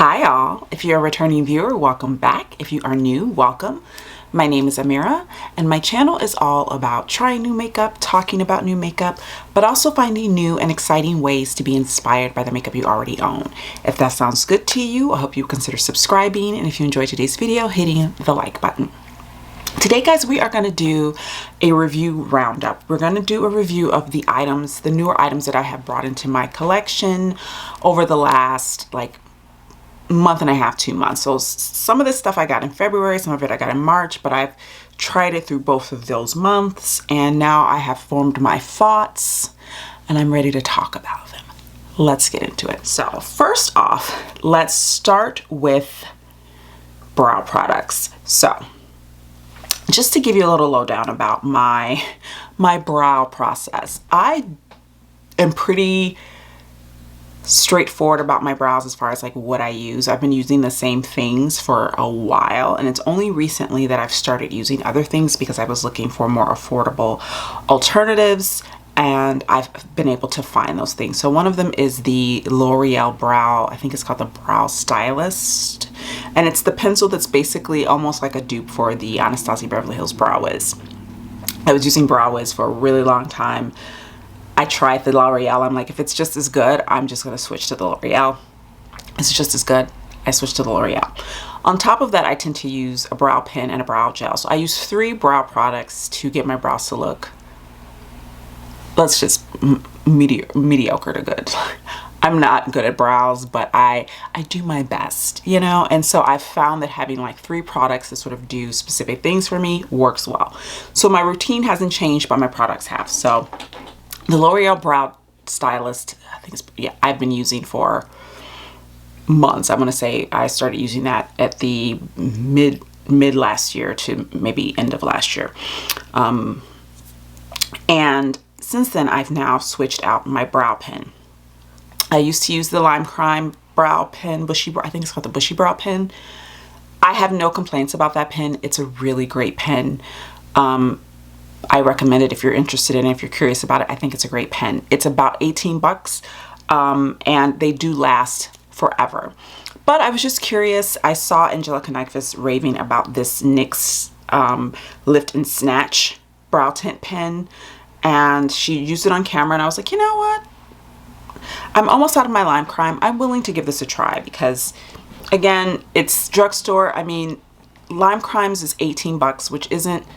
Hi all, if you're a returning viewer, welcome back. If you are new, welcome. My name is Amira and my channel is all about trying new makeup, talking about new makeup, but also finding new and exciting ways to be inspired by the makeup you already own. If that sounds good to you, I hope you consider subscribing, and if you enjoyed today's video, hitting the like button. Today, guys, we are going to do a review roundup. We're going to do a review of the items, the newer items that I have brought into my collection over the last month and a half, 2 months. So some of this stuff I got in February, some of it I got in March, but I've tried it through both of those months, and now I have formed my thoughts and I'm ready to talk about them. Let's get into it. So first off, let's start with brow products. So just to give you a little lowdown about my brow process, I am pretty straightforward about my brows as far as like what I use. I've been using the same things for a while, and it's only recently that I've started using other things because I was looking for more affordable alternatives, and I've been able to find those things. So one of them is the L'Oreal brow, I think it's called the Brow Stylist, and it's the pencil that's basically almost like a dupe for the Anastasia Beverly Hills Brow Wiz. I was using Brow Wiz for a really long time. I tried the L'Oreal. I'm like, if it's just as good, I'm just going to switch to the L'Oreal. It's just as good. I switched to the L'Oreal. On top of that, I tend to use a brow pen and a brow gel. So I use 3 brow products to get my brows to look, let's just mediocre to good. I'm not good at brows, but I do my best, you know? And so I've found that having like 3 products that sort of do specific things for me works well. So my routine hasn't changed, but my products have. So the L'Oreal Brow Stylist, I think I've been using for months. I'm gonna say I started using that at the mid last year to maybe end of last year. And since then, I've now switched out my brow pen. I used to use the Lime Crime brow pen, I think it's called the Bushy Brow pen. I have no complaints about that pen. It's a really great pen. I recommend it if you're interested in it, if you're curious about it. I think it's a great pen. It's about 18 bucks, and they do last forever. But I was just curious. I saw Angelica Nyquist raving about this NYX Lift and Snatch brow tint pen, and she used it on camera, and I was like, you know what? I'm almost out of my Lime Crime. I'm willing to give this a try because, again, it's drugstore. I mean, Lime Crimes is 18 bucks, which isn't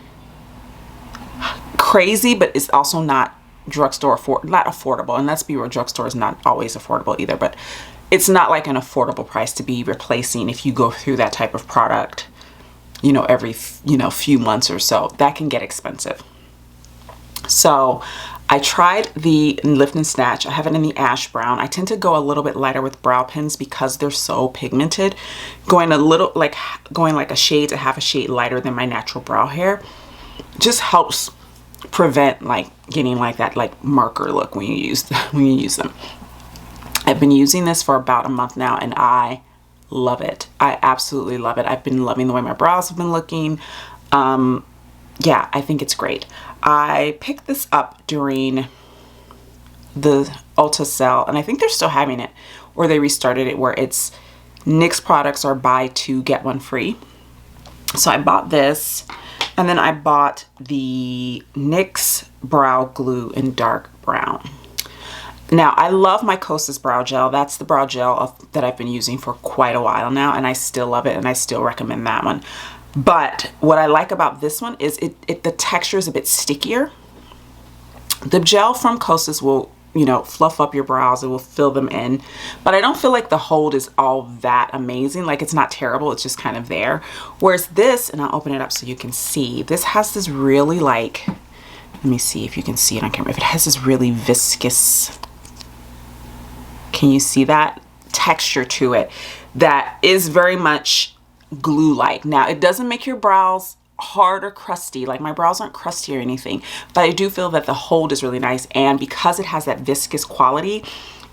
crazy, but it's also not drugstore not affordable. And let's be real, drugstore is not always affordable either, but it's not like an affordable price to be replacing if you go through that type of product, you know, every few months or so. That can get expensive. So I tried the Lift and Snatch. I have it in the ash brown. I tend to go a little bit lighter with brow pens because they're so pigmented. Going like a shade to half a shade lighter than my natural brow hair just helps prevent like getting like that like marker look when you use them. I've been using this for about a month now, and I love it. I absolutely love it. I've been loving the way my brows have been looking. Yeah, I think it's great. I picked this up during the Ulta sale, and I think they're still having it, or they restarted it, where it's NYX products are buy 2 get 1 free. So I bought this, and then I bought the NYX Brow Glue in dark brown. Now, I love my Kosas brow gel. That's the brow gel that I've been using for quite a while now, and I still love it, and I still recommend that one. But what I like about this one is the texture is a bit stickier. The gel from Kosas will, you know, fluff up your brows. It will fill them in. But I don't feel like the hold is all that amazing. Like, it's not terrible. It's just kind of there. Whereas this, and I'll open it up so you can see, this has this really like, let me see if you can see it on camera. If it has this really viscous, can you see that texture to it? That is very much glue-like. Now, it doesn't make your brows hard or crusty. Like, my brows aren't crusty or anything, but I do feel that the hold is really nice, and because it has that viscous quality,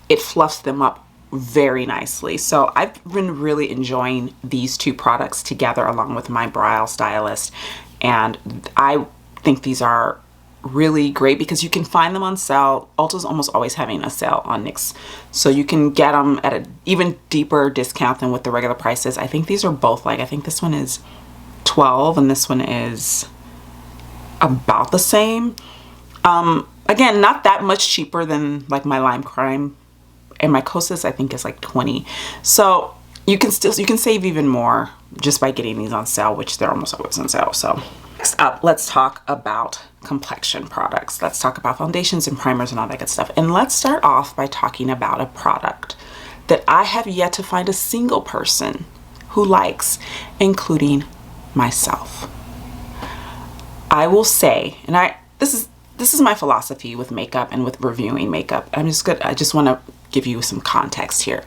it fluffs them up very nicely. So I've been really enjoying these 2 products together along with my brow stylist, and I think these are really great because you can find them on sale. Ulta's almost always having a sale on NYX, so you can get them at an even deeper discount than what the regular price is. I think these are both like, I think this one is 12 and this one is about the same. Again, not that much cheaper than like my Lime Crime, and my Kosas I think is like 20. So you can save even more just by getting these on sale, which they're almost always on sale. So next up, let's talk about complexion products. Let's talk about foundations and primers and all that good stuff. And let's start off by talking about a product that I have yet to find a single person who likes, including myself. I will say, and this is my philosophy with makeup and with reviewing makeup. I just want to give you some context here.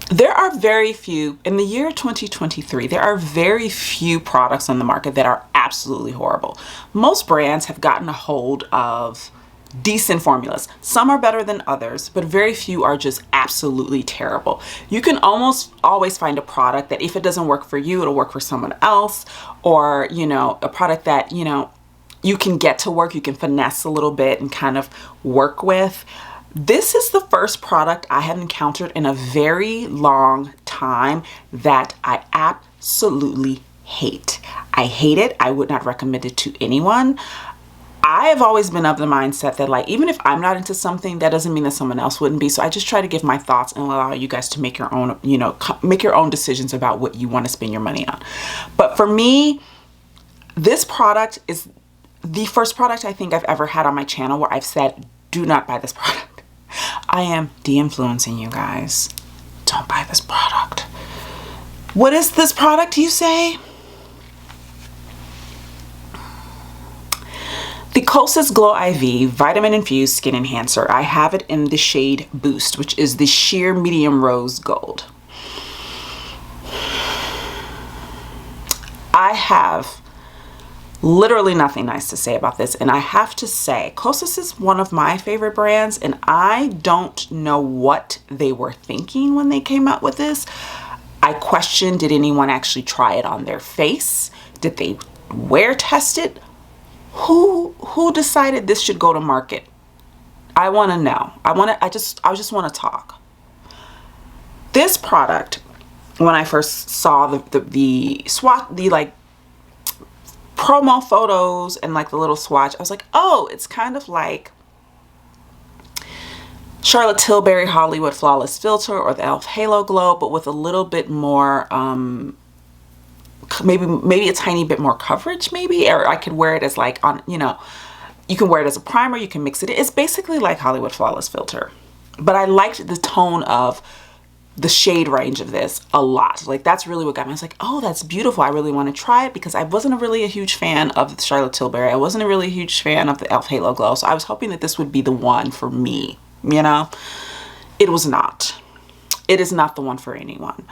There are very few, in the year 2023, there are very few products on the market that are absolutely horrible. Most brands have gotten a hold of decent formulas. Some are better than others, but very few are just absolutely terrible. You can almost always find a product that if it doesn't work for you, it'll work for someone else, or, you know, a product that, you know, you can get to work, you can finesse a little bit and kind of work with. This is the first product I have encountered in a very long time that I absolutely hate. I hate it. I would not recommend it to anyone. I have always been of the mindset that, like, even if I'm not into something, that doesn't mean that someone else wouldn't be. So I just try to give my thoughts and allow you guys to make your own, you know, make your own decisions about what you want to spend your money on. But for me, this product is the first product I think I've ever had on my channel where I've said, do not buy this product. I am de-influencing you guys. Don't buy this product. What is this product, you say? The Kosas Glow IV Vitamin Infused Skin Enhancer. I have it in the shade Boost, which is the sheer medium rose gold. I have literally nothing nice to say about this, and I have to say Kosas is one of my favorite brands, and I don't know what they were thinking when they came out with this. I question, did anyone actually try it on their face? Did they wear test it? Who decided this should go to market? I want to know. I just want to talk. This product, when I first saw the swatch, the like promo photos and like the little swatch, I was like, oh, it's kind of like Charlotte Tilbury Hollywood Flawless Filter or the e.l.f. Halo Glow, but with a little bit more, maybe a tiny bit more coverage, maybe, or I could wear it as like on, you know, you can wear it as a primer, you can mix it. It's basically like Hollywood Flawless Filter, but I liked the tone of the shade range of this a lot. Like, that's really what got me. I was like, oh, that's beautiful. I really want to try it, because I wasn't really a huge fan of Charlotte Tilbury. I wasn't a really huge fan of the e.l.f. Halo Glow. So I was hoping that this would be the one for me, you know? It was not. It is not the one for anyone.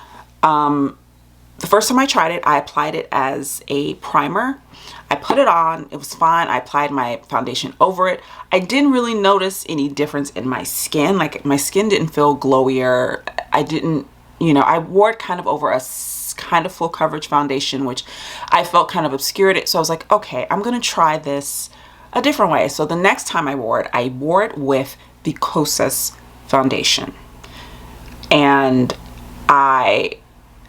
The first time I tried it, I applied it as a primer. I put it on, it was fine. I applied my foundation over it. I didn't really notice any difference in my skin. Like, my skin didn't feel glowier. I didn't, you know, I wore it kind of over a kind of full coverage foundation, which I felt kind of obscured it. So I was like, okay, I'm going to try this a different way. So the next time I wore it with the Kosas foundation. And I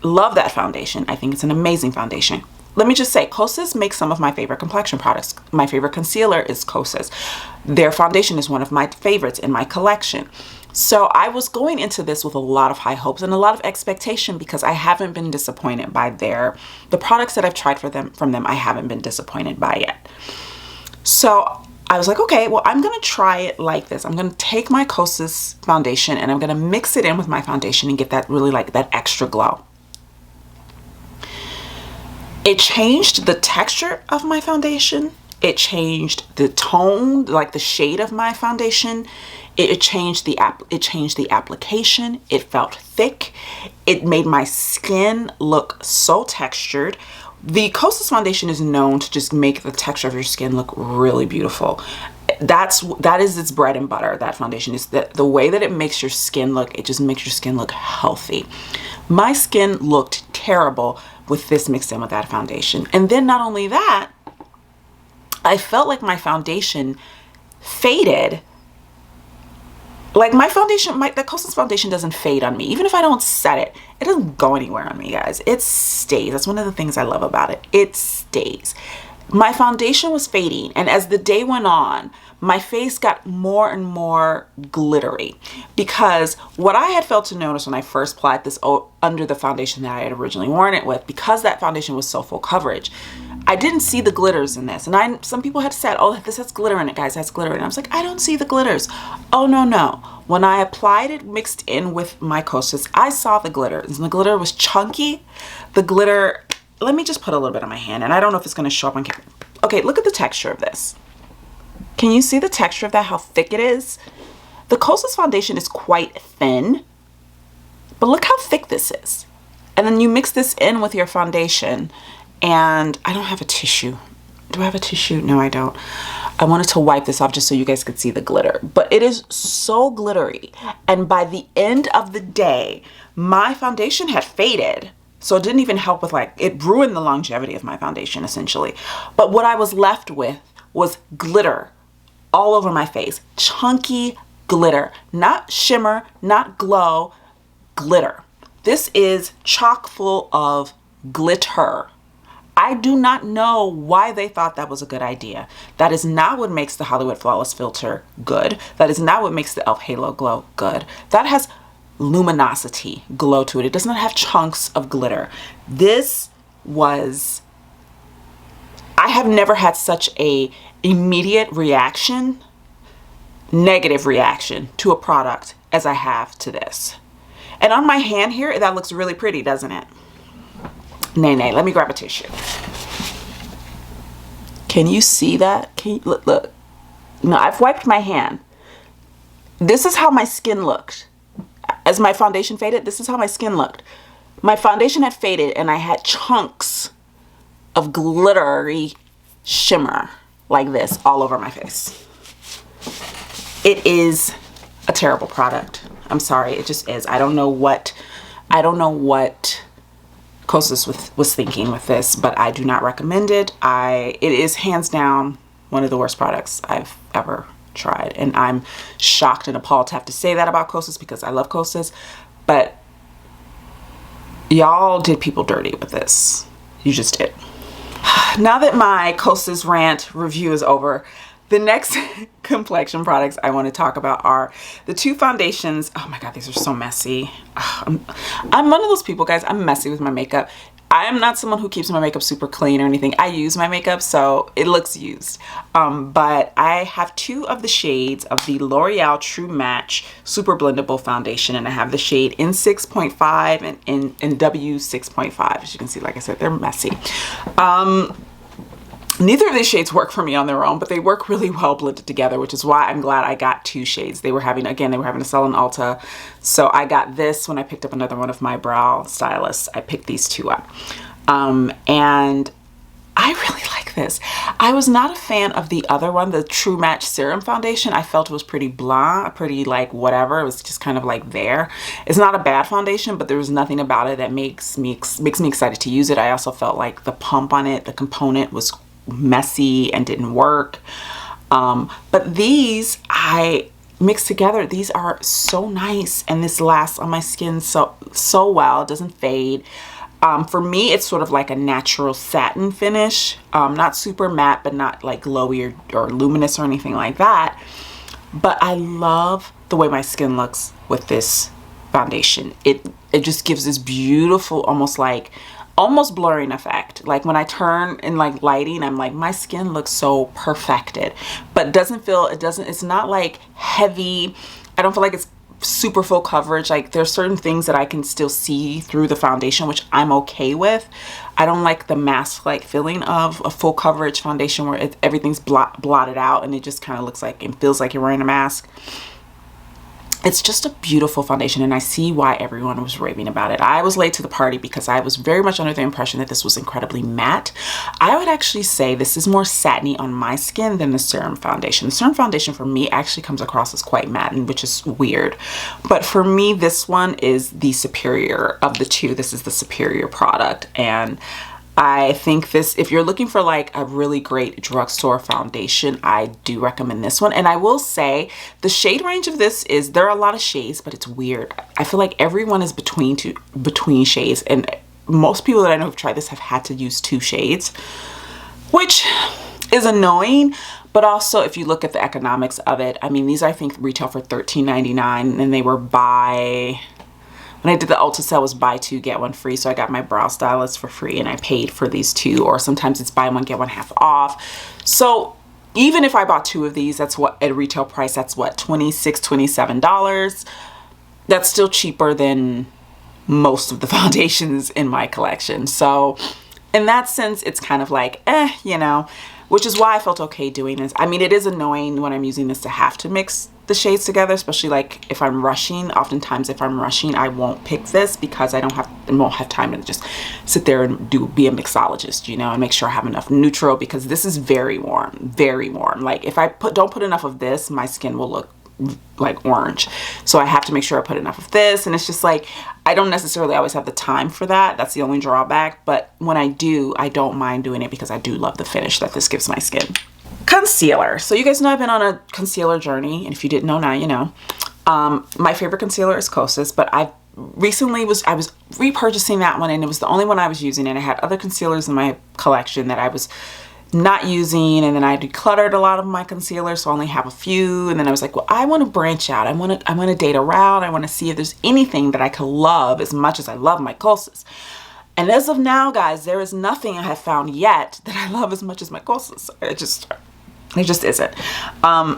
love that foundation. I think it's an amazing foundation. Let me just say, Kosas makes some of my favorite complexion products. My favorite concealer is Kosas. Their foundation is one of my favorites in my collection. So I was going into this with a lot of high hopes and a lot of expectation, because I haven't been disappointed by the products that I've tried from them. I haven't been disappointed by yet. So I was like, okay, well, I'm going to try it like this. I'm going to take my Kosas foundation and I'm going to mix it in with my foundation and get that really, like, that extra glow. It changed the texture of my foundation. It changed the tone, like the shade of my foundation. It changed the application. It felt thick. It made my skin look so textured. The Kosas foundation is known to just make the texture of your skin look really beautiful. That is its bread and butter. That foundation is the way that it makes your skin look. It just makes your skin look healthy. My skin looked terrible with this mixed in with that foundation. And then not only that, I felt like my foundation faded. Like my foundation, the Kosas foundation doesn't fade on me. Even if I don't set it, it doesn't go anywhere on me, guys. It stays. That's one of the things I love about it. It stays. My foundation was fading, and as the day went on, my face got more and more glittery, because what I had failed to notice when I first applied this under the foundation that I had originally worn it with, because that foundation was so full coverage, I didn't see the glitters in this. And some people had said, oh, this has glitter in it, guys, that's glitter in it. I was like, I don't see the glitters. Oh, no. When I applied it mixed in with my Kosas, I saw the glitter. And the glitter was chunky. The glitter, let me just put a little bit on my hand, and I don't know if it's going to show up on camera. Okay, look at the texture of this. Can you see the texture of that, how thick it is? The Kosas foundation is quite thin, but look how thick this is. And then you mix this in with your foundation, and I don't have a tissue. Do I have a tissue? No, I don't. I wanted to wipe this off just so you guys could see the glitter, but it is so glittery. And by the end of the day, my foundation had faded. So it didn't even help with, like, it ruined the longevity of my foundation essentially. But what I was left with was glitter all over my face. Chunky glitter, not shimmer, not glow, glitter. This is chock full of glitter. I do not know why they thought that was a good idea. That is not what makes the Hollywood Flawless filter good. That is not what makes the e.l.f. Halo Glow good. That has luminosity, glow to it. It does not have chunks of glitter. This was, I have never had such a immediate reaction, negative reaction to a product as I have to this. And on my hand here, that looks really pretty, doesn't it? Nay, let me grab a tissue. Can you see that? Can you, look. No, I've wiped my hand. This is how my skin looked. As my foundation faded, this is how my skin looked. My foundation had faded and I had chunks of glittery shimmer like this all over my face. It is a terrible product. I'm sorry, it just is. I don't know what Kosas was thinking with this, but I do not recommend it. It is hands down one of the worst products I've ever tried, and I'm shocked and appalled to have to say that about Kosas because I love Kosas, but y'all did people dirty with this. You just did. Now that my Kosas rant review is over, the next complexion products I want to talk about are the two foundations. Oh my God, these are so messy. I'm one of those people, guys, I'm messy with my makeup. I am not someone who keeps my makeup super clean or anything. I use my makeup, so it looks used. But I have two of the shades of the L'Oreal True Match Super Blendable Foundation, and I have the shade N6.5 and W6.5. As you can see, like I said, they're messy. Neither of these shades work for me on their own, but they work really well blended together, which is why I'm glad I got two shades. They were having a sale on Ulta. So I got this when I picked up another one of my brow stylists. I picked these two up. And I really like this. I was not a fan of the other one, the True Match Serum Foundation. I felt it was pretty blah, pretty like whatever. It was just kind of like there. It's not a bad foundation, but there was nothing about it that makes me excited to use it. I also felt like the pump on it, the component was messy and didn't work. But these I mixed together. These are so nice, and this lasts on my skin so well. It doesn't fade. For me, it's sort of like a natural satin finish, not super matte, but not like glowy or luminous or anything like that. But I love the way my skin looks with this foundation. It just gives this beautiful, almost blurring effect. Like when I turn in like lighting, I'm like, my skin looks so perfected, but it's not like heavy. I don't feel like it's super full coverage. Like there's certain things that I can still see through the foundation, which I'm okay with. I don't like the mask-like feeling of a full coverage foundation where everything's blotted out and it just kind of looks like, it feels like you're wearing a mask. It's just a beautiful foundation, and I see why everyone was raving about it. I was late to the party because I was very much under the impression that this was incredibly matte. I would actually say this is more satiny on my skin than the Serum Foundation. The Serum Foundation for me actually comes across as quite matte, which is weird. But for me, this one is the superior of the two. This is the superior product, and I think this, if you're looking for like a really great drugstore foundation, I do recommend this one. And I will say the shade range of this is, there are a lot of shades, but it's weird. I feel like everyone is between shades, and most people that I know who've tried this have had to use 2 shades, which is annoying. But also, if you look at the economics of it, I mean, these I think retail for $13.99, and they were when I did the Ulta sale, was buy 2 get 1 free. So I got my brow stylist for free, and I paid for these 2, or sometimes it's buy 1 get 1 half off. So even if I bought 2 of these, that's what, at retail price, that's what, $26, $27. That's still cheaper than most of the foundations in my collection. So in that sense, it's kind of like, you know, which is why I felt okay doing this. I mean, it is annoying when I'm using this to have to mix the shades together, especially like if I'm rushing. Oftentimes if I'm rushing, I won't pick this because I won't have time to just sit there and be a mixologist, you know, and make sure I have enough neutral, because this is very warm, very warm. Like if I don't put enough of this, my skin will look like orange. So I have to make sure I put enough of this, and it's just like, I don't necessarily always have the time for that. That's the only drawback. But when I do, I don't mind doing it because I do love the finish that this gives my skin. Concealer. So you guys know I've been on a concealer journey, and if you didn't know, now you know. My favorite concealer is Kosas, but I recently was repurchasing that one, and it was the only one I was using, and I had other concealers in my collection that I was not using, and then I decluttered a lot of my concealers, so I only have a few. And then I was like, well, I want to branch out. I want to date around. I want to see if there's anything that I could love as much as I love my Kosas. And as of now, guys, there is nothing I have found yet that I love as much as my Kosas. It just isn't.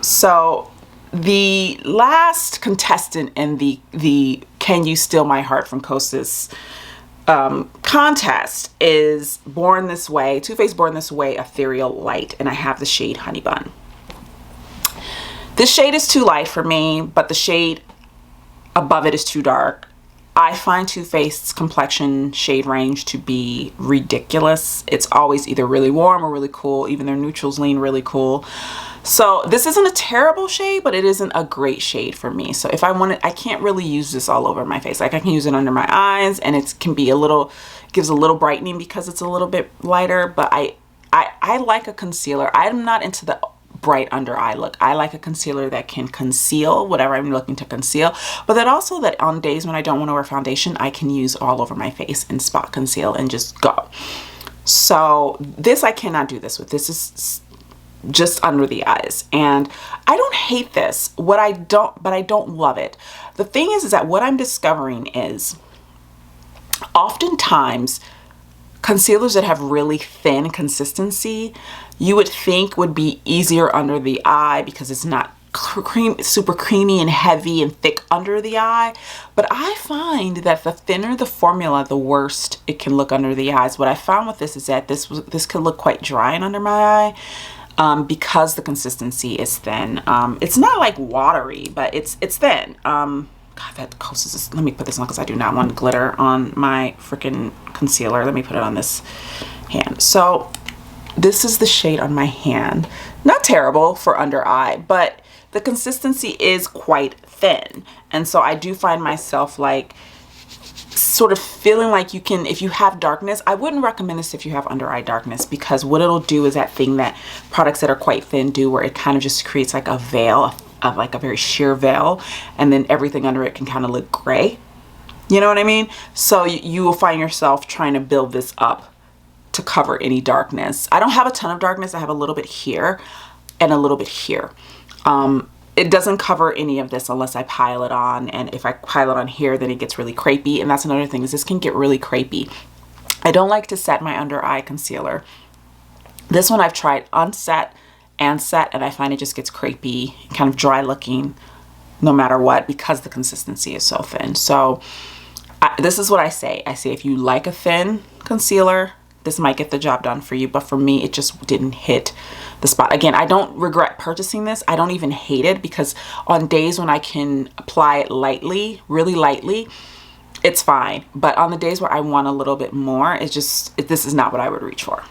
So the last contestant in the Can You Steal My Heart from Kosas contest is Born This Way, Too Faced Born This Way Ethereal Light, and I have the shade Honey Bun. This shade is too light for me, but the shade above it is too dark. I find Too Faced's complexion shade range to be ridiculous. It's always either really warm or really cool. Even their neutrals lean really cool. So this isn't a terrible shade, but it isn't a great shade for me. So if I want it, I can't really use this all over my face. Like I can use it under my eyes, and it can be gives a little brightening because it's a little bit lighter. But I like a concealer. I'm not into the bright under eye look. I like a concealer that can conceal whatever I'm looking to conceal, but that also that on days when I don't want to wear foundation, I can use all over my face and spot conceal and just go. So this, I cannot do this with. This is just under the eyes, and I don't hate this. But I don't love it. The thing is that what I'm discovering is oftentimes concealers that have really thin consistency, you would think would be easier under the eye because it's not super creamy and heavy and thick under the eye. But I find that the thinner the formula, the worse it can look under the eyes. What I found with this is that this could look quite dry and under my eye because the consistency is thin. It's not like watery, but it's thin. God, that Kosas is, let me put this on because I do not want glitter on my freaking concealer. Let me put it on this hand. So this is the shade on my hand. Not terrible for under eye, but the consistency is quite thin. And so I do find myself like sort of feeling like you can, if you have darkness, I wouldn't recommend this if you have under eye darkness, because what it'll do is that thing that products that are quite thin do, where it kind of just creates like a veil, of like a very sheer veil, and then everything under it can kind of look gray. You know what I mean? So you will find yourself trying to build this up to cover any darkness. I don't have a ton of darkness. I have a little bit here and a little bit here. It doesn't cover any of this unless I pile it on, and if I pile it on here, then it gets really crepey. And that's another thing, is this can get really crepey. I don't like to set my under eye concealer. This one I've tried unset and set, and I find it just gets crepey, kind of dry looking no matter what, because the consistency is so thin. So this is what I say. I say if you like a thin concealer, this might get the job done for you. But for me, it just didn't hit the spot. Again, I don't regret purchasing this. I don't even hate it, because on days when I can apply it lightly, really lightly, it's fine. But on the days where I want a little bit more, this is not what I would reach for.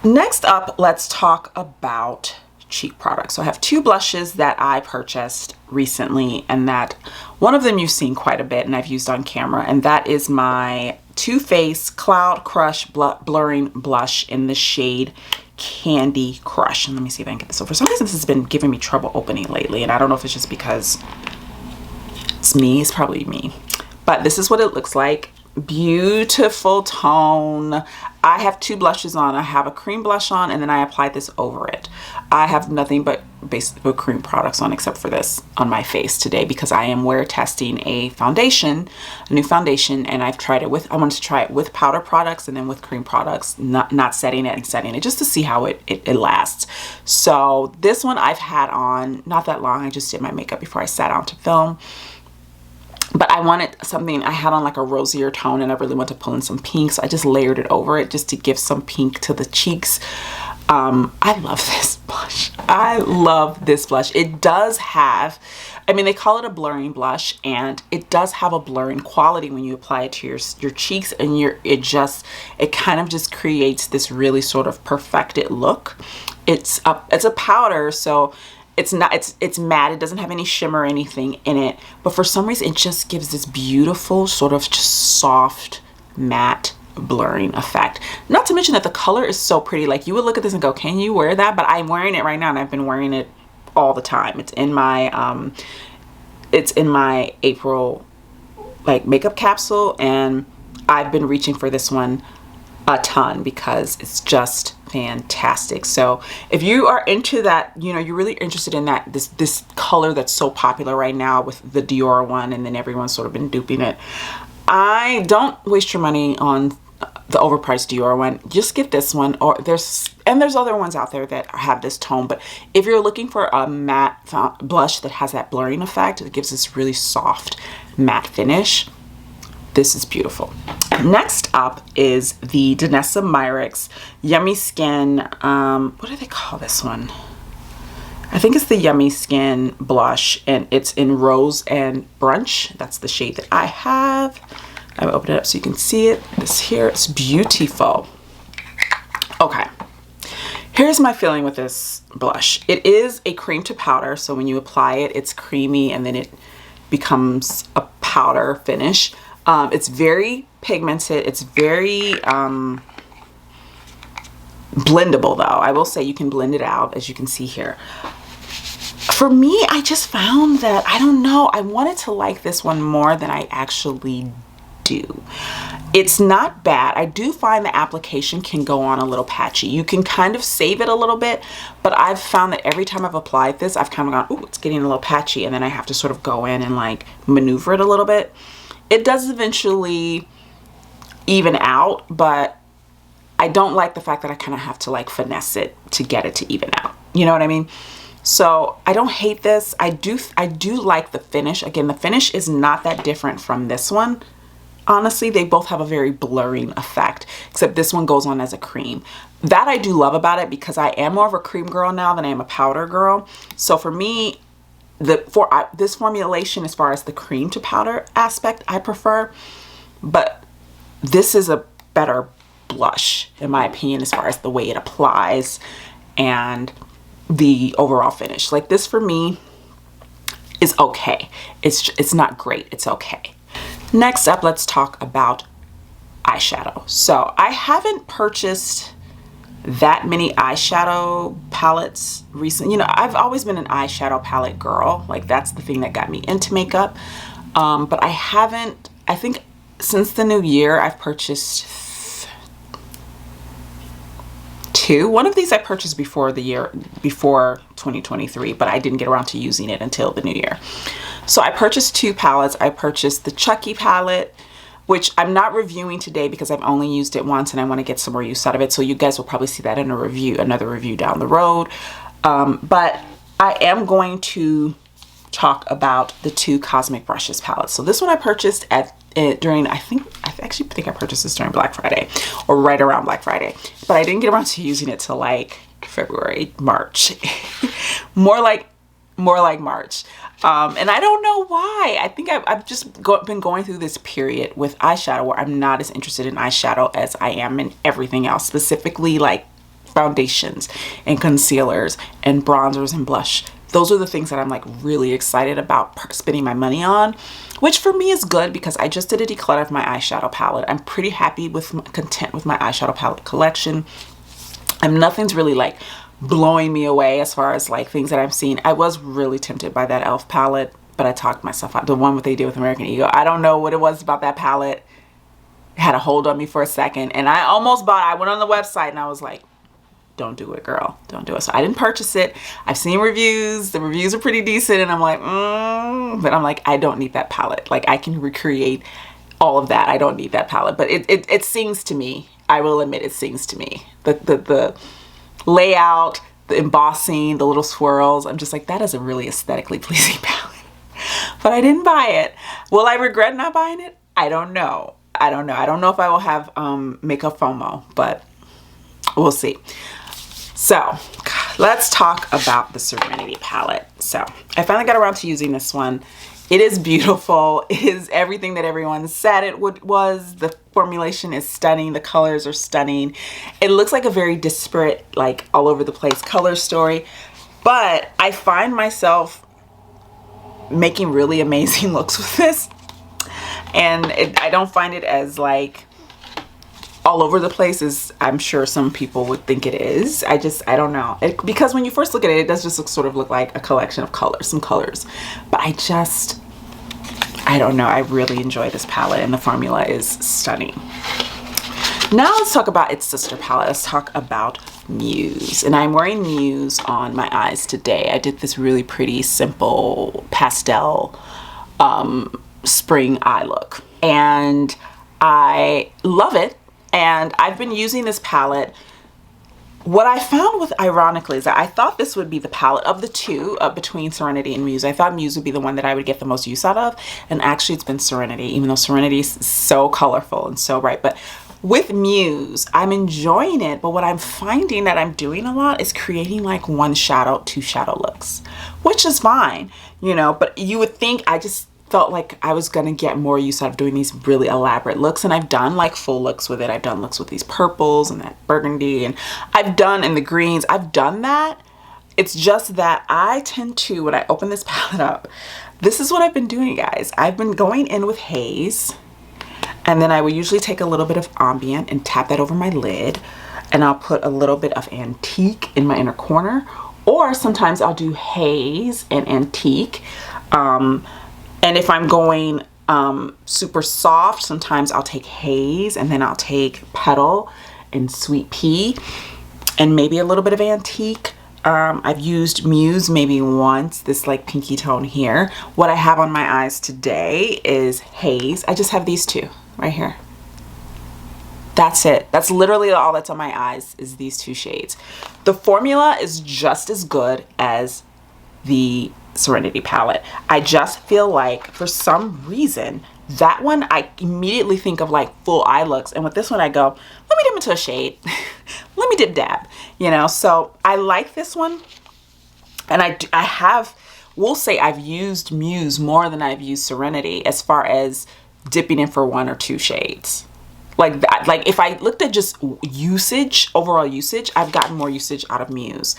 Next up, let's talk about cheek products. So I have 2 blushes that I purchased recently, and that one of them you've seen quite a bit and I've used on camera, and that is my Too Faced Cloud Crush Blurring Blush in the shade Candy Crush. And let me see if I can get this. So for some reason, this has been giving me trouble opening lately. And I don't know if it's just because it's me. It's probably me. But this is what it looks like. Beautiful tone. I have two blushes on. I have a cream blush on, and then I applied this over it. I have nothing but basically cream products on except for this on my face today because I am wear testing a foundation, a new foundation, and I've tried it with, I wanted to try it with powder products and then with cream products, not setting it and setting it just to see how it lasts. So this one I've had on not that long. I just did my makeup before I sat down to film. But I wanted something, I had on like a rosier tone and I really want to pull in some pink. So I just layered it over it just to give some pink to the cheeks. I love this blush. I love this blush. It does have, I mean, they call it a blurring blush, and it does have a blurring quality when you apply it to your cheeks, and it kind of just creates this really sort of perfected look. It's a powder, so it's matte. It doesn't have any shimmer or anything in it, but for some reason it just gives this beautiful sort of just soft matte blurring effect. Not to mention that the color is so pretty. Like, you would look at this and go, can you wear that? But I'm wearing it right now, and I've been wearing it all the time. It's in my April like makeup capsule, and I've been reaching for this one a ton because it's just fantastic. So if you are into that, you know, you're really interested in that, this color that's so popular right now with the Dior one, and then everyone's sort of been duping it. I don't waste your money on the overpriced Dior one. Just get this one, or there's other ones out there that have this tone, but if you're looking for a matte blush that has that blurring effect, it gives this really soft matte finish. This is beautiful. Next up is the Danessa Myricks Yummy Skin, what do they call this one? I think it's the Yummy Skin blush, and it's in Rose and Brunch. That's the shade that I have. I will open it up so you can see it. This here, it's beautiful. Okay, here's my feeling with this blush. It is a cream to powder, so when you apply it, it's creamy and then it becomes a powder finish. It's very pigmented. It's very blendable though. I will say you can blend it out, as you can see here. For me, I just found that, I don't know, I wanted to like this one more than I actually do. It's not bad. I do find the application can go on a little patchy. You can kind of save it a little bit, but I've found that every time I've applied this, I've kind of gone, ooh, it's getting a little patchy, and then I have to sort of go in and like maneuver it a little bit. It does eventually even out, but I don't like the fact that I kind of have to like finesse it to get it to even out. You know what I mean? So I don't hate this. I do like the finish. Again, the finish is not that different from this one. Honestly, they both have a very blurring effect, except this one goes on as a cream. That I do love about it, because I am more of a cream girl now than I am a powder girl. So for me, this formulation, as far as the cream to powder aspect, I prefer, but this is a better blush in my opinion, as far as the way it applies and the overall finish. Like, this for me is okay. It's not great. It's okay. Next up, let's talk about eyeshadow. So I haven't purchased that many eyeshadow palettes recently. You know, I've always been an eyeshadow palette girl. Like, that's the thing that got me into makeup. But I haven't, I think since the new year, I've purchased two. One of these I purchased before 2023, but I didn't get around to using it until the new year. So I purchased two palettes. I purchased the Chucky palette, which I'm not reviewing today because I've only used it once and I want to get some more use out of it. So you guys will probably see that in a review, another review down the road. But I am going to talk about the two Cosmic Brushes palettes. So this one I purchased during, I actually think I purchased this during Black Friday, or right around Black Friday, but I didn't get around to using it till like February, March, more like March. And I don't know why. I think I've just been going through this period with eyeshadow where I'm not as interested in eyeshadow as I am in everything else, specifically like foundations and concealers and bronzers and blush. those are the things that I'm like really excited about spending my money on, which for me is good because I just did a declutter of my eyeshadow palette. I'm pretty happy with, content with my eyeshadow palette collection. Nothing's really like blowing me away as far as like things that I've seen. I was really tempted by that e.l.f. palette, but I talked myself out. The one what they did with American Eagle. I don't know what it was about that palette. It had a hold on me for a second, and I almost bought it. I went on the website and I was like, don't do it, girl. Don't do it. So I didn't purchase it. I've seen reviews. The reviews are pretty decent, and I'm like, but I'm like, I don't need that palette. Like, I can recreate all of that. I don't need that palette, but it sings to me. I will admit it sings to me. The layout, the embossing, the little swirls. I'm just like, that is a really aesthetically pleasing palette. But I didn't buy it. Will I regret not buying it? I don't know. I don't know. I don't know if I will have makeup FOMO, but we'll see. So let's talk about the Serenity palette. So I finally got around to using this one. It is beautiful. It is everything that everyone said it was. The formulation is stunning. The colors are stunning. It looks like a very disparate, like all over the place color story. But I find myself making really amazing looks with this. And I don't find it as like all over the place as I'm sure some people would think it is. I don't know. Because when you first look at it, it does just sort of look like a collection of colors, some colors. But I don't know. I really enjoy this palette, and the formula is stunning. Now let's talk about its sister palette. Let's talk about Muse. And I'm wearing Muse on my eyes today. I did this really pretty, simple pastel spring eye look. And I love it. And I've been using this palette. What I found with, ironically, is that I thought this would be the palette of the two between Serenity and Muse. I thought Muse would be the one that I would get the most use out of. And actually it's been Serenity, even though Serenity is so colorful and so bright. But with Muse, I'm enjoying it. But what I'm finding that I'm doing a lot is creating like one shadow, two shadow looks, which is fine, you know, but you would think I just felt like I was gonna get more use out of doing these really elaborate looks, and I've done like full looks with it. I've done looks with these purples and that burgundy, and I've done in the greens. I've done that. It's just that I tend to, when I open this palette up, this is what I've been doing, guys. I've been going in with haze, and then I will usually take a little bit of ambient and tap that over my lid, and I'll put a little bit of antique in my inner corner, or sometimes I'll do haze and antique. And if I'm going super soft, sometimes I'll take haze, and then I'll take petal and sweet pea and maybe a little bit of antique. I've used Muse maybe once, this like pinky tone here. What I have on my eyes today is haze. I just have these two right here. That's it. That's literally all that's on my eyes, is these two shades. The formula is just as good as the Serenity palette. I just feel like for some reason that one I immediately think of like full eye looks, and with this one I go, let me dip into a shade. Let me dip dab, you know. So I like this one, and we'll say I've used Muse more than I've used Serenity as far as dipping in for one or two shades like that. Like if I looked at just usage, overall usage, I've gotten more usage out of Muse.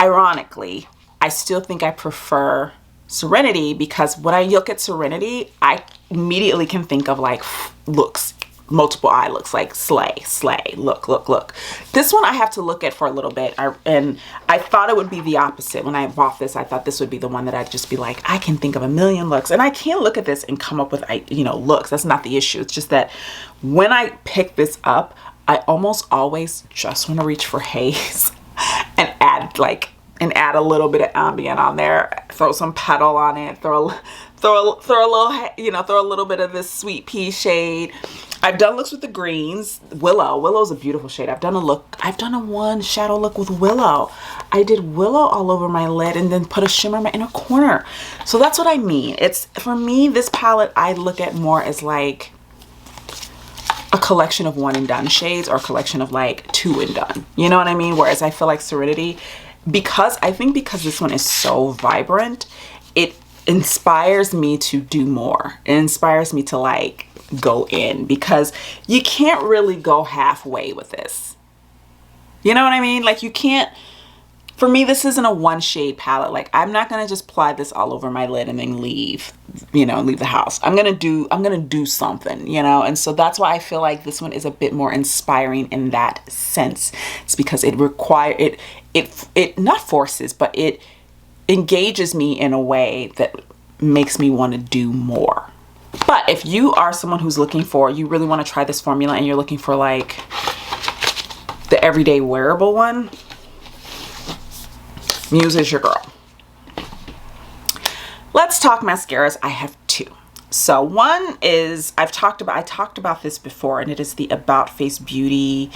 Ironically, I still think I prefer Serenity, because when I look at Serenity, I immediately can think of like looks, multiple eye looks, like slay, look. This one I have to look at for a little bit. And I thought it would be the opposite. When I bought this, I thought this would be the one that I'd just be like, I can think of a million looks. And I can look at this and come up with, you know, looks. That's not the issue. It's just that when I pick this up, I almost always just want to reach for haze and add a little bit of ambient on there, throw some petal on it, throw a little, you know, throw a little bit of this sweet pea shade. I've done looks with the greens. Willow's a beautiful shade. I've done a one shadow look with Willow. I did Willow all over my lid and then put a shimmer in my inner corner. So that's what I mean. It's, for me, this palette I look at more as like a collection of one and done shades, or a collection of like two and done. You know what I mean? Whereas I feel like Serenity, because this one is so vibrant, it inspires me to do more. It inspires me to like go in, because you can't really go halfway with this. You know what I mean? Like you can't, for me, this isn't a one shade palette. Like, I'm not going to just apply this all over my lid and then leave, you know, leave the house. I'm going to do something, you know? And so that's why I feel like this one is a bit more inspiring in that sense. It's because it not forces, but it engages me in a way that makes me want to do more. But if you are someone who's you really want to try this formula and you're looking for like the everyday wearable one, Muse is your girl. Let's talk mascaras. I have two. So one is, I talked about this before, and it is the About Face Beauty.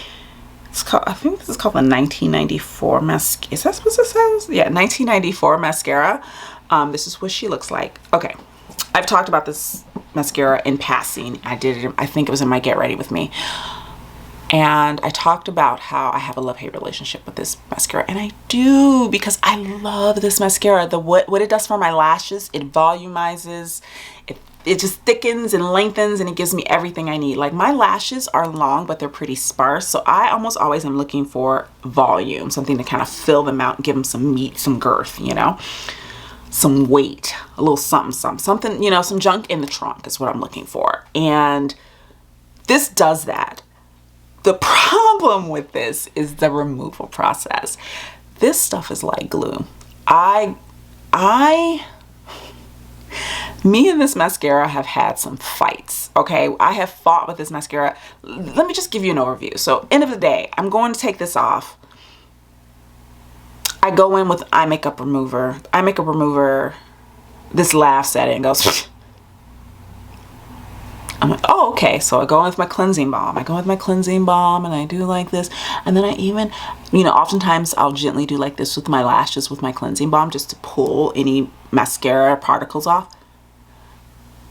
It's called, I think this is called the 1994 mascara. Is that what it says? Yeah, 1994 mascara. This is what she looks like. Okay. I've talked about this mascara in passing. I think it was in my Get Ready With Me. And I talked about how I have a love-hate relationship with this mascara, and I do, because I love this mascara. What it does for my lashes, it volumizes, it just thickens and lengthens, and it gives me everything I need. Like, my lashes are long, but they're pretty sparse, so I almost always am looking for volume, something to kind of fill them out and give them some meat, some girth, you know, some weight, a little something, you know, some junk in the trunk is what I'm looking for. And this does that. The problem with this is the removal process. This stuff is like glue. Me and this mascara have had some fights, okay? I have fought with this mascara. Let me just give you an overview. So, end of the day, I'm going to take this off. I go in with eye makeup remover. Eye makeup remover, this laughs at it and goes... I'm like, oh, okay. So I go in with my cleansing balm. And I do like this. And then I even, you know, oftentimes I'll gently do like this with my lashes with my cleansing balm just to pull any mascara particles off.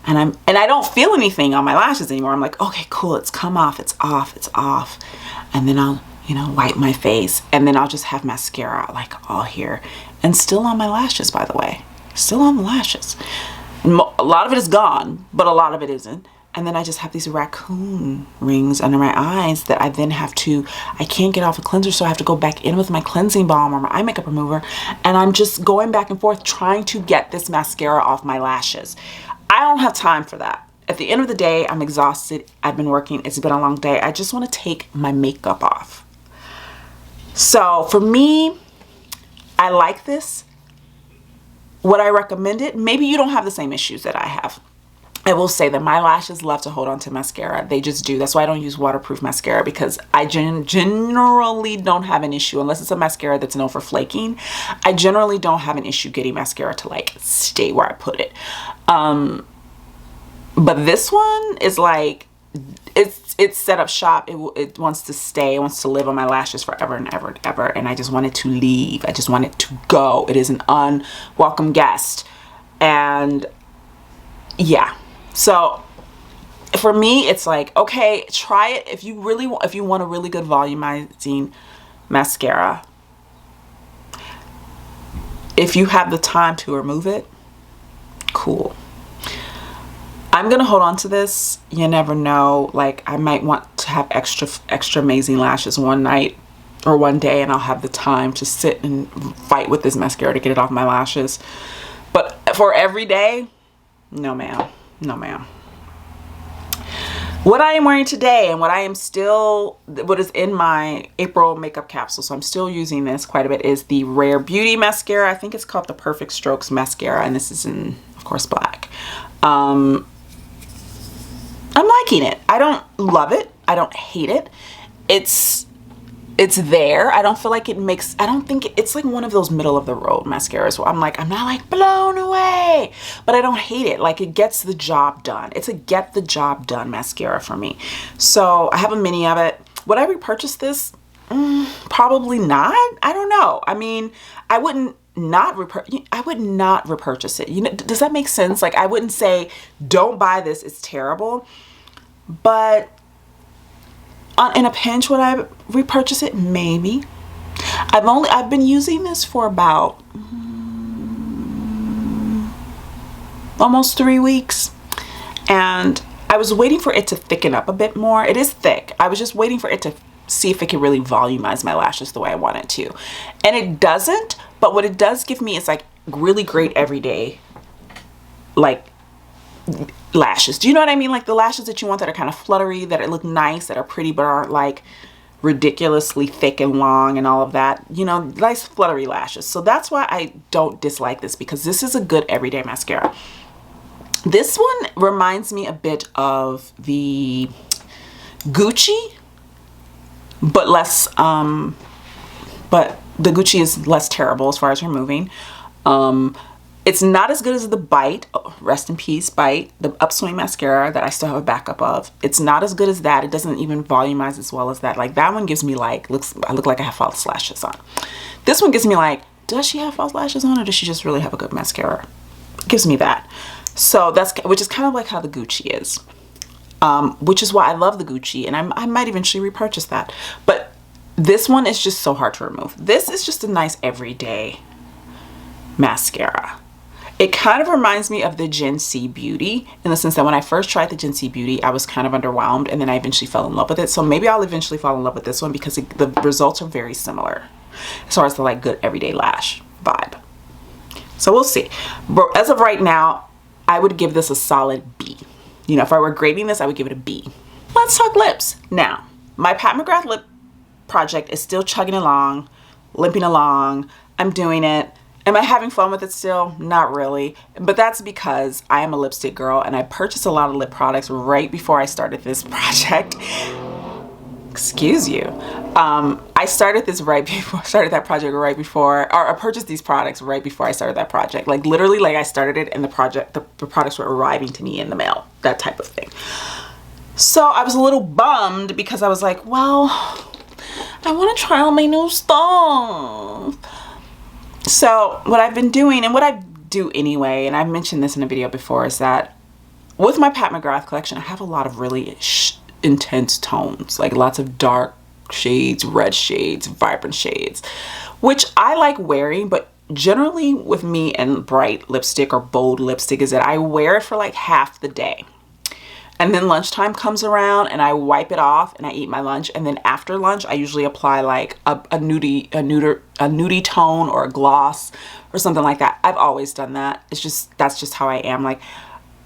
And I don't feel anything on my lashes anymore. I'm like, okay, cool. It's come off. It's off. It's off. And then I'll, you know, wipe my face. And then I'll just have mascara like all here. And still on my lashes, by the way. Still on the lashes. A lot of it is gone, but a lot of it isn't. And then I just have these raccoon rings under my eyes that I then I can't get off a cleanser, so I have to go back in with my cleansing balm or my eye makeup remover. And I'm just going back and forth trying to get this mascara off my lashes. I don't have time for that. At the end of the day, I'm exhausted. I've been working. It's been a long day. I just want to take my makeup off. So for me, I like this. Would I recommend it? Maybe you don't have the same issues that I have. I will say that my lashes love to hold on to mascara. They just do. That's why I don't use waterproof mascara, because I generally don't have an issue, unless it's a mascara that's known for flaking. I generally don't have an issue getting mascara to like stay where I put it. But this one is like, it's set up shop. It wants to stay. It wants to live on my lashes forever and ever and ever. And I just want it to leave. I just want it to go. It is an unwelcome guest. And yeah. So for me, it's like, okay, try it. If you want a really good volumizing mascara, if you have the time to remove it, cool. I'm going to hold on to this. You never know. Like, I might want to have extra amazing lashes one night or one day, and I'll have the time to sit and fight with this mascara to get it off my lashes. But for every day, no ma'am. No ma'am. What I am wearing today, and what is in my April makeup capsule, so I'm still using this quite a bit, is the Rare Beauty mascara. I think it's called the Perfect Strokes mascara, and this is in, of course, black. I'm liking it. I don't love it. I don't hate it. It's there. I don't feel like I don't think it's like one of those middle of the road mascaras where I'm not like blown away, but I don't hate it. Like, it gets the job done. It's a get the job done mascara for me. So I have a mini of it. Would I repurchase this? Probably not. I don't know. I mean, I would not repurchase it. You know, does that make sense? Like, I wouldn't say don't buy this, it's terrible, but in a pinch, would I repurchase it? Maybe. I've been using this for about almost 3 weeks, and I was waiting for it to thicken up a bit more. It is thick. I was just waiting for it to see if it can really volumize my lashes the way I want it to. And it doesn't, but what it does give me is like really great everyday like lashes. Do you know what I mean? Like the lashes that you want that are kind of fluttery, that look nice, that are pretty but aren't like ridiculously thick and long and all of that, you know, nice fluttery lashes. So that's why I don't dislike this, because this is a good everyday mascara. This one reminds me a bit of the Gucci, but less, but the Gucci is less terrible as far as removing. It's not as good as the Bite, rest in peace Bite, the Upswing mascara that I still have a backup of. It's not as good as that. It doesn't even volumize as well as that. Like that one gives me like, I look like I have false lashes on. This one gives me like, does she have false lashes on, or does she just really have a good mascara? It gives me that. So that's, which is kind of like how the Gucci is. Which is why I love the Gucci, and I might eventually repurchase that. But this one is just so hard to remove. This is just a nice everyday mascara. It kind of reminds me of the Gen C Beauty, in the sense that when I first tried the Gen C Beauty, I was kind of underwhelmed, and then I eventually fell in love with it. So maybe I'll eventually fall in love with this one, because the results are very similar as far as the like good everyday lash vibe. So we'll see. But as of right now, I would give this a solid B. You know, if I were grading this, I would give it a B. Let's talk lips. Now, my Pat McGrath lip project is still chugging along, limping along. I'm doing it. Am I having fun with it still? Not really. But that's because I am a lipstick girl, and I purchased a lot of lip products right before I started this project. Excuse you. I started that project right before, or I purchased these products right before I started that project. Like literally, like I started it and the products were arriving to me in the mail, that type of thing. So I was a little bummed, because I was like, well, I want to try all my new stuff. So what I've been doing, and what I do anyway, and I've mentioned this in a video before, is that with my Pat McGrath collection, I have a lot of really intense tones, like lots of dark shades, red shades, vibrant shades, which I like wearing. But generally with me and bright lipstick or bold lipstick is that I wear it for like half the day, and then lunchtime comes around and I wipe it off and I eat my lunch, and then after lunch I usually apply like a nudie tone or a gloss or something like that. I've always done that. That's just how I am. Like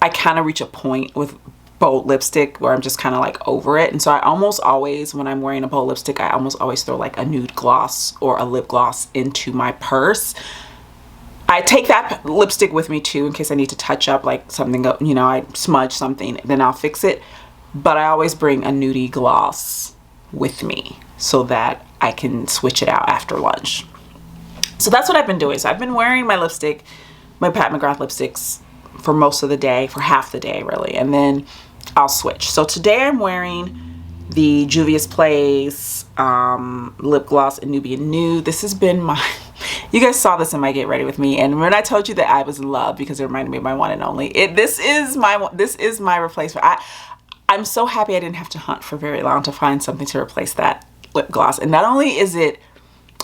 I kind of reach a point with bold lipstick where I'm just kind of like over it, and so I almost always, when I'm wearing a bold lipstick, I almost always throw like a nude gloss or a lip gloss into my purse. I take that lipstick with me too, in case I need to touch up like something, you know, I smudge something, then I'll fix it. But I always bring a nudie gloss with me so that I can switch it out after lunch. So that's what I've been doing. So I've been wearing my lipstick, my Pat McGrath lipsticks, for most of the day, for half the day really, and then I'll switch. So today I'm wearing the Juvia's Place lip gloss in Nubian Nude. This has been my, you guys saw this in my Get Ready With Me, and when I told you that I was in love because it reminded me of my one and only, this is my replacement. I'm so happy I didn't have to hunt for very long to find something to replace that lip gloss. And not only is it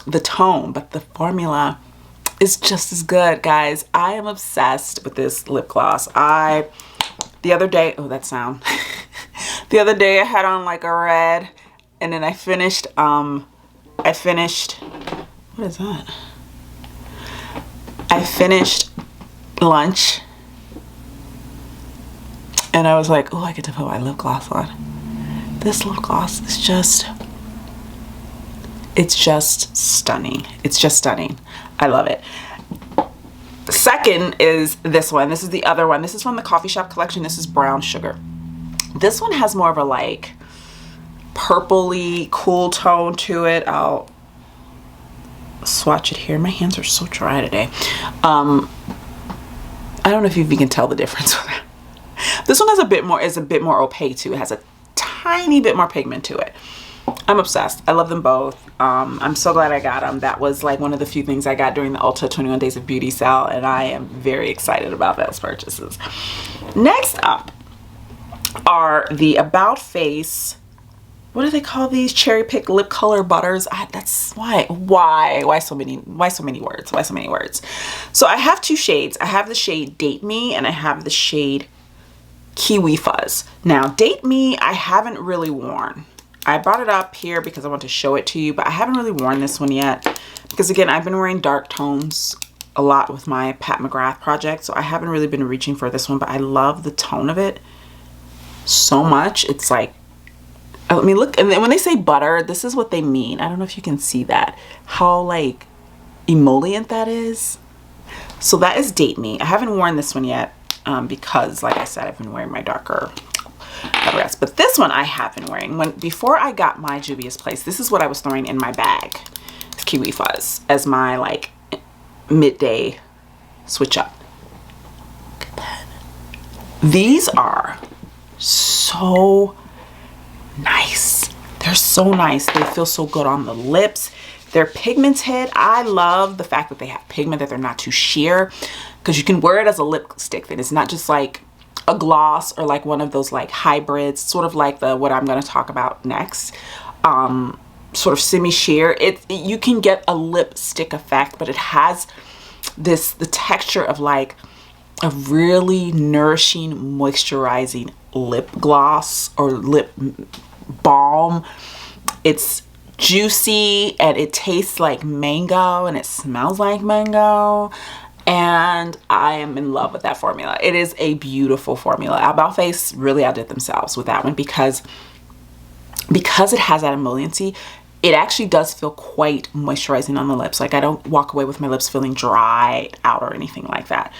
the tone, but the formula is just as good, guys. I am obsessed with this lip gloss. The other day, oh, that sound. The other day I had on like a red, and then I finished, what is that? I finished lunch, and I was like, oh, I get to put my lip gloss on. This lip gloss is just, it's just stunning. It's just stunning. I love it. Second is this one. This is the other one. This is from the Coffee Shop collection. This is Brown Sugar. This one has more of a like purpley cool tone to it. I'll swatch it here. My hands are so dry today. I don't know if you can tell the difference with that. This one is a bit more opaque too. It has a tiny bit more pigment to it. I'm obsessed. I love them both. I'm so glad I got them. That was like one of the few things I got during the Ulta 21 Days of Beauty sale, and I am very excited about those purchases. Next up are the About Face, what do they call these? Cherry Pick Lip Color Butters. That's why so many words? So I have two shades. I have the shade Date Me, and I have the shade Kiwi Fuzz. Now, Date Me, I haven't really worn. I brought it up here because I want to show it to you, but I haven't really worn this one yet because again, I've been wearing dark tones a lot with my Pat McGrath project, so I haven't really been reaching for this one, but I love the tone of it so much. It's like, I mean, look, and then when they say butter, this is what they mean. I don't know if you can see that, how like emollient that is. So that is Date Me. I haven't worn this one yet because, like I said, I've been wearing my darker rest. But this one I have been wearing. Before I got my Juvia's Place, this is what I was throwing in my bag. It's Kiwi Fuzz as my like midday switch up. Look at that. These are so nice. They're so nice. They feel so good on the lips. They're pigmented. I love the fact that they have pigment, that they're not too sheer, because you can wear it as a lipstick. That it's not just like a gloss or like one of those like hybrids, sort of like what I'm going to talk about next. Sort of semi-sheer. You can get a lipstick effect, but it has the texture of like a really nourishing, moisturizing lip gloss or lip balm. It's juicy and it tastes like mango and it smells like mango, and I am in love with that formula. It is a beautiful formula. About Face really outdid themselves with that one because it has that emolliency. It actually does feel quite moisturizing on the lips. Like I don't walk away with my lips feeling dry out or anything like that.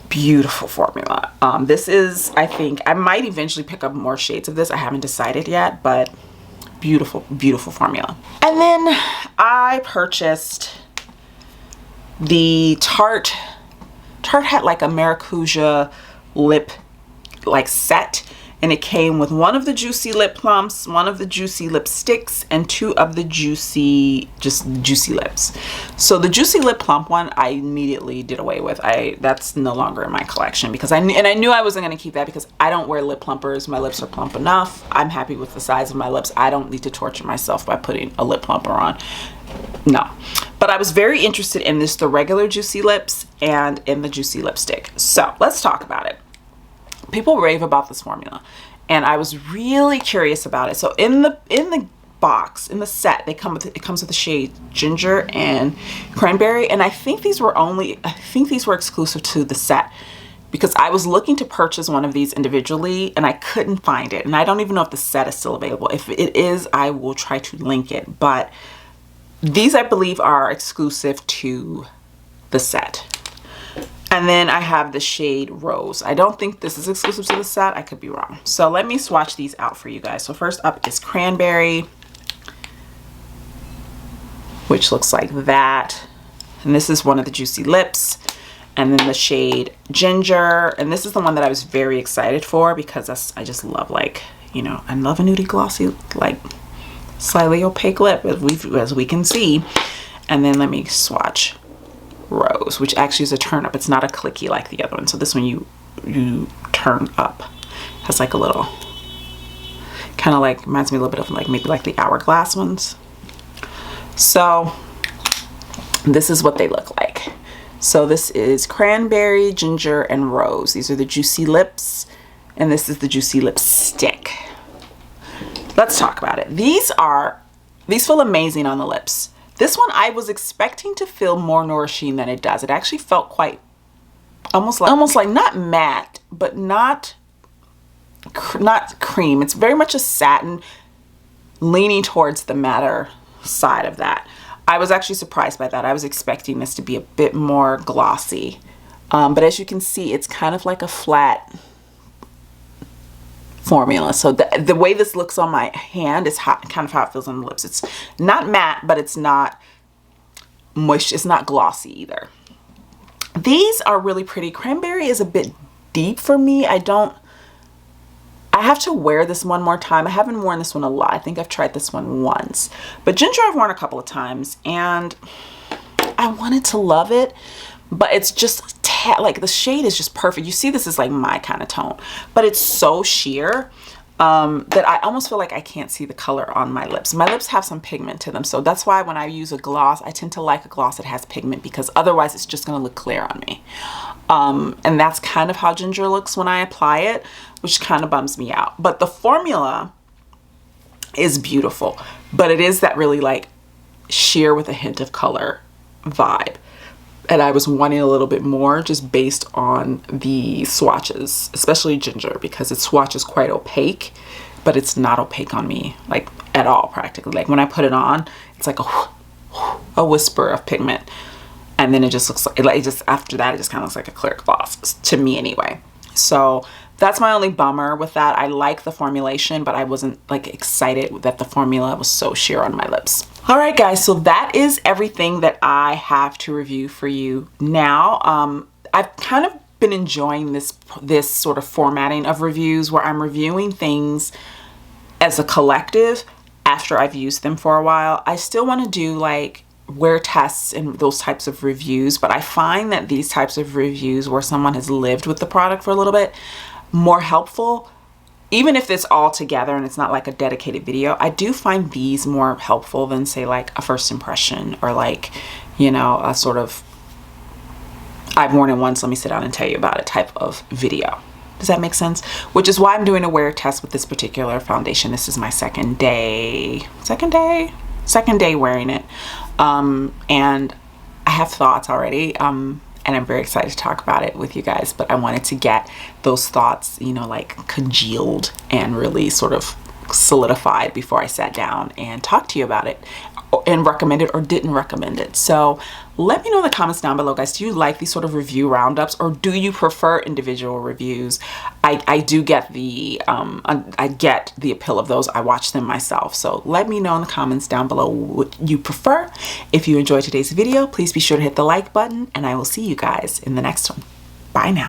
Beautiful formula. This is, I think I might eventually pick up more shades of this. I haven't decided yet, but beautiful, beautiful formula. And then I purchased the Tarte had like a maracuja lip like set, and it came with one of the juicy lip plumps, one of the juicy lipsticks, and two of the juicy lips. So the juicy lip plump one I immediately did away with. That's no longer in my collection because I knew I wasn't going to keep that because I don't wear lip plumpers. My lips are plump enough. I'm happy with the size of my lips. I don't need to torture myself by putting a lip plumper on. No. But I was very interested in the regular juicy lips and in the juicy lipstick. So let's talk about it. People rave about this formula and I was really curious about it. So in the box, in the set, it comes with the shade Ginger and Cranberry, and I think these were exclusive to the set because I was looking to purchase one of these individually and I couldn't find it, and I don't even know if the set is still available. If it is, I will try to link it, but these I believe are exclusive to the set. And then I have the shade Rose. I don't think this is exclusive to the set. I could be wrong. So let me swatch these out for you guys. So first up is Cranberry, which looks like that. And this is one of the juicy lips. And then the shade Ginger. And this is the one that I was very excited for because I just love, like, you know, I love a nudie glossy, like slightly opaque lip as we can see. And then let me swatch Rose, which actually is a turn up. It's not a clicky like the other one. So this one you turn up. It has like a little, kind of like, reminds me a little bit of like maybe like the Hourglass ones. So this is what they look like. So this is Cranberry, Ginger, and Rose. These are the juicy lips, and this is the juicy lipstick. Let's talk about it. These feel amazing on the lips. This one I was expecting to feel more nourishing than it does. It actually felt quite almost like not matte, but not cream. It's very much a satin, leaning towards the matter side of that. I was actually surprised by that. I was expecting this to be a bit more glossy, but as you can see, it's kind of like a flat formula. So the way this looks on my hand is kind of how it feels on the lips. It's not matte, but it's not moist. It's not glossy either. These are really pretty. Cranberry is a bit deep for me. I have to wear this one more time. I haven't worn this one a lot. I think I've tried this one once, but Ginger I've worn a couple of times and I wanted to love it, but it's just like the shade is just perfect. You see, this is like my kind of tone, but it's so sheer that I almost feel like I can't see the color on my lips. My lips have some pigment to them, so that's why when I use a gloss, I tend to like a gloss that has pigment because otherwise it's just gonna look clear on me. And that's kind of how Ginger looks when I apply it, which kind of bums me out. But the formula is beautiful, but it is that really like sheer with a hint of color vibe. And I was wanting a little bit more just based on the swatches, especially Ginger, because its swatch is quite opaque, but it's not opaque on me like at all practically. Like when I put it on, it's like a whisper of pigment. And then it just looks like, just after that, it just kind of looks like a clear gloss to me anyway. So that's my only bummer with that. I like the formulation, but I wasn't like excited that the formula was so sheer on my lips. All right, guys, so that is everything that I have to review for you now. I've kind of been enjoying this sort of formatting of reviews where I'm reviewing things as a collective after I've used them for a while. I still want to do like wear tests and those types of reviews, but I find that these types of reviews where someone has lived with the product for a little bit more helpful. Even if it's all together and it's not like a dedicated video, I do find these more helpful than say like a first impression or like, you know, a sort of I've worn it once, let me sit down and tell you about it type of video. Does that make sense? Which is why I'm doing a wear test with this particular foundation. This is my second day wearing it. And I have thoughts already. And I'm very excited to talk about it with you guys, but I wanted to get those thoughts, you know, like congealed and really sort of solidified before I sat down and talked to you about it and recommend it or didn't recommend it. So let me know in the comments down below, guys. Do you like these sort of review roundups or do you prefer individual reviews? I do get the I get the appeal of those. I watch them myself. So let me know in the comments down below what you prefer. If you enjoyed today's video, please be sure to hit the like button and I will see you guys in the next one. Bye now.